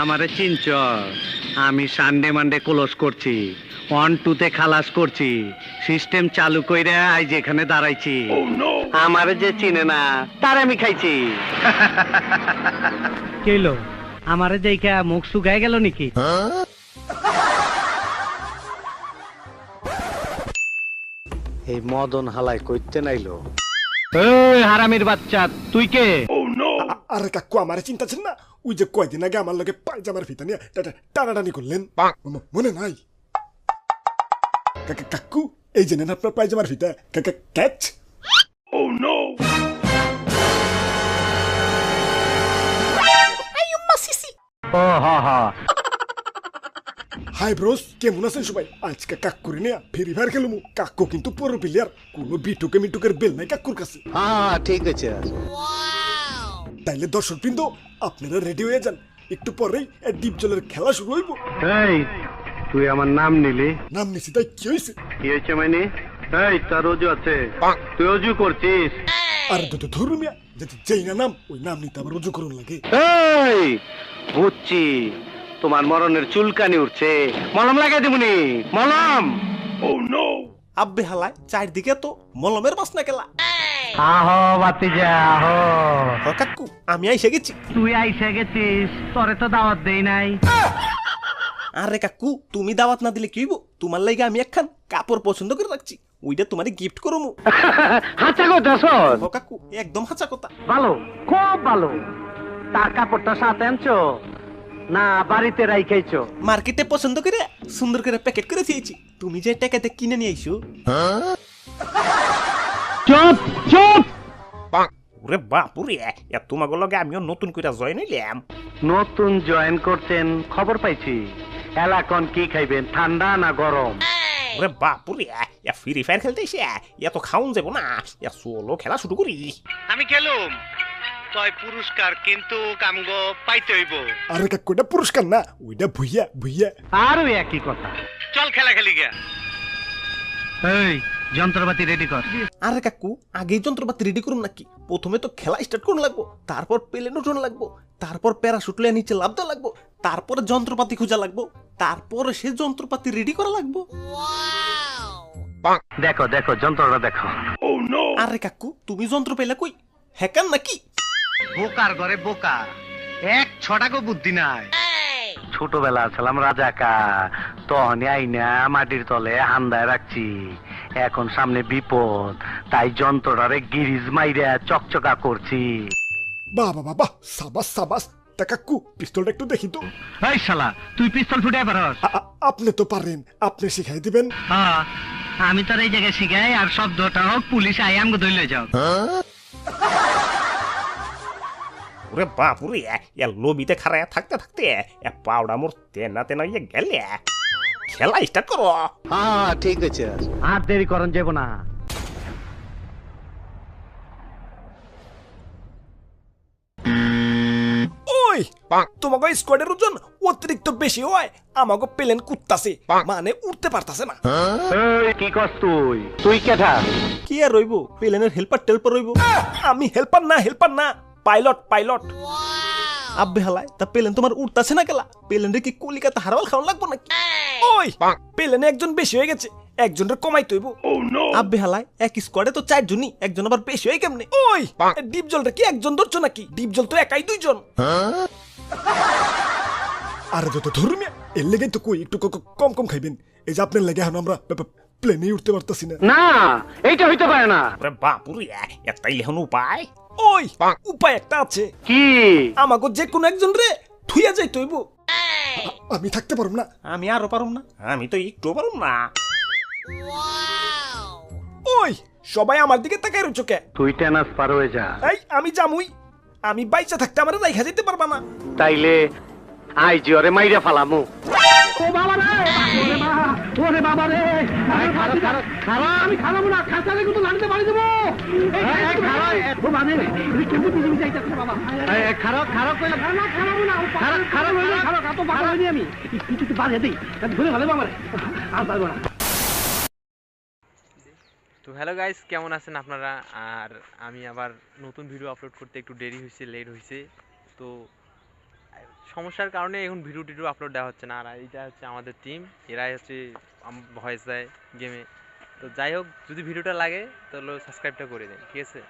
আমারে চিনচ? আমি Sunday Monday close করছি, 1-2 খালাস করছি, সিস্টেম চালু কইরা আজ এখানে দাঁড়াইছি। আমারে যে চিনে না তার আমি খাইছি। কেলো আমারে দেখা মুখ শুকায় গেল নাকি? এই মদন হালাই কইতে নাইলো। এই হারামির বাচ্চা, তুই কে? আরে কাকু আমারে চিন্তাছেন না? ওই যে কয়দিন আগে আমার লগে পায়জামার ফিতা নিয়ে টানাটানি করলেন, মনে নাই? কাকু এই যে নেন আপনার পায়জামার ফিতা। ক্যাচ। ও হা হা। হাই ব্রোস, কেমন আছেন সবাই? আজকে কাকুরে নিয়ে ফ্রি ফায়ার খেলুম। কাকু কিন্তু পুরো প্লেয়ার, কোনো বিটুকে মিটুকের বেল নাই কাকুর কাছে। হ্যাঁ ঠিক আছে। তাইলে দর্শক বৃন্দ আপনারা রেডি হয়ে যান, একটু পরেই ডিপ জলের খেলা শুরু হইব। এই তুই আমার নাম নিলি? নাম নিছি তাই কি হয়েছে? কি হয়েছে মানে? এই তার অজু আছে, তুই অজু করছিস? আর তো ধরুন মিয়া, যদি যেই না নাম ওই নাম নিতে আবার রুজু করুন লাগে। এই বুঝছি, তোমার মরণের চুলকানি উঠছে, মলম লাগাই দেবনি। মলম। আব্বে হালায় চারদিকে তো মলমের বাসনা কেলা। আহো বাতিজা আহো। হ কাকু আমি আইসে গেছি। তুই আইসা গেছিস, তোরে তো দাওয়াত দেই নাই। আরে কাকু তুমি দাওয়াত না দিলে কি হইব? তোমার লাগে আমি একখান কাপড় পছন্দ করে রাখছি, ওইটা তোমারে গিফট করবো। হাঁচা কথা শোন। হ কাকু একদম হাঁচা কথা। ভালো, খুব ভালো। তার কাপড়টা সাথে আনছো না বাড়িতে রাইখাইছো? মার্কেটে পছন্দ করে সুন্দর করে প্যাকেট করে দিয়েছি, তুমি যে টাকাতে কিনে নিয়ে আইসো। চুপ চুপ। ওরে বাপুরে, তোমাকে লগে আমিও নতুন করে জয়েন হইলাম। নতুন জয়েন করছেন খবর পাইছি। এলাকন কি খাইবেন, ঠান্ডা না গরম? ওরে বাপুরে, ফ্রি ফায়ার খেলতে এসে এত খাউন যাবো না, সোলো খেলা শুরু করি। আমি খেলুম, তয় পুরস্কার কিন্তু কামগো পাইতে হইব। আরে কাকু এটা পুরস্কার না, ওইটা ভুইয়া ভুইয়া। আরো একই কথা। চল খেলা খেলি গা। এই যন্ত্রপাতি রেডি কর। আরে কাকু আগেই যন্ত্রপাতি রেডি করুন নাকি? প্রথমে তো খেলা স্টার্ট করুন লাগবো, তারপর প্লেন উঠুন লাগবো, তারপর প্যারাশুট লিয়ে নিচে লাফ দেওয়া লাগবো, তারপরে যন্ত্রপাতি খোঁজা লাগবো, তারপরে সে যন্ত্রপাতি রেডি করা লাগবো। দেখো দেখো যন্ত্রটা দেখো। আরে কাকু তুমি যন্ত্র পেলে কই? হ্যাকার নাকি? বোকার ঘরে বোকা, এক ছটাকো বুদ্ধি নাই। ছোটবেলা ছিলাম রাজাকা, তখনই আইনা মাটির তলে হান্দায় রাখছি। এখন সামনে বিপদ, তাই যন্ত্রটারে গিরিজ মাইরা চকচকা করছি। বাবা বাবা, সাবাস সাবাস। তা কাকু পিস্তলটা একটু দেখি তো। এই শালা তুই পিস্তল ফুটে পারস? আপনি তো পারেন, আপনি শিখাই দিবেন। হ্যাঁ আমি তোর এই জায়গায় শিখাই, আর শব্দটা হোক পুলিশ আই আমগো ধইলে যাও। ওরে বাপুরে, লবিতে খারায় থাকতে থাকতে পাউডা মোর তেনা তেনা ইয়ে গেলে। খেলা স্টার্ট করো। হ্যাঁ ঠিক আছে, আর দেরি করন যাব না। ওই তোমাকে স্কোয়াডের ওজন অতিরিক্ত বেশি হয়, আমাকে প্লেন কুত্তাছে, মানে উঠতে পারতাছে না। এই কি করছ তুই? তুই কেটা? কি আর রইব, প্লেনের হেল্পার টেল্পার রইব। আমি হেল্পার না, পাইলট পাইলট। আব্বে হালায় তা প্লেন তোমার উঠতাছে না কেলা? প্লেনের কি কলিকাতা হারওয়াল খাওয়া লাগবো নাকি? ওই প্লেনে একজন বেশি হয়ে গেছে, একজনের কমাই তৈব। আব্বে হালায় এক স্কোয়াডে তো 4 জনই, একজন আবার বেশি হয় কেমনে? ওই ডিপ জলটা কি একজন ধরছো নাকি? ডিপ জল তো একাই 2 জন। আরে তো ধরুন এর লেগে তো কই একটু কম কম খাইবেন। এই যে আপনার লেগে এখন আমরা প্লেনে উঠতে পারতাছি না। না এইটা হইতে পারে না। ওরে বাপুরে, এটাই লেহন উপায়। ওই উপায় একটা আছে। কি? আমাকে যে কোনো একজন রে থুইয়া যাই তৈব। আমি থাকতে পারব না। আমি আরো পারুম না, আমি তো একটু পারুম না। ওই সবাই আমার দিকে তাকায় রইছো কে? তুই টেনাস পার হয়ে যা। এই আমি জামুই, আমি বাইচা থাকতে আমার রাইখা যেতে পারবা না। তাইলে আই জি ওরে মাইরা ফালামু। ও বাবা রে, ওরে বাবা রে, খারাপ আমি খারাপ না, খাসারে কিন্তু লাগতে পারি দেব। এই খারাপ ও মানে কিন্তু বিজমি যাইতাছে বাবা। এই খারাপ কইলা খারাপ না, খারাপ তো বাবা হইনি আমি কিছু বাড়িয়ে দেই, ধরে ভালো বাবা রে আর পারবো না। তো হ্যালো গাইস, কেমন আছেন আপনারা? আর আমি আবার নতুন ভিডিও আপলোড করতে একটু দেরি হয়েছে, লেট হয়েছে। তো সমস্যার কারণে এখন ভিডিও টিডিও আপলোড দেওয়া হচ্ছে না। আর এটা হচ্ছে আমাদের টিম, এরাই হচ্ছে ভয়েস দেয় গেমে। তো যাই হোক, যদি ভিডিওটা লাগে তাহলে সাবস্ক্রাইবটা করে দিন, ঠিক আছে?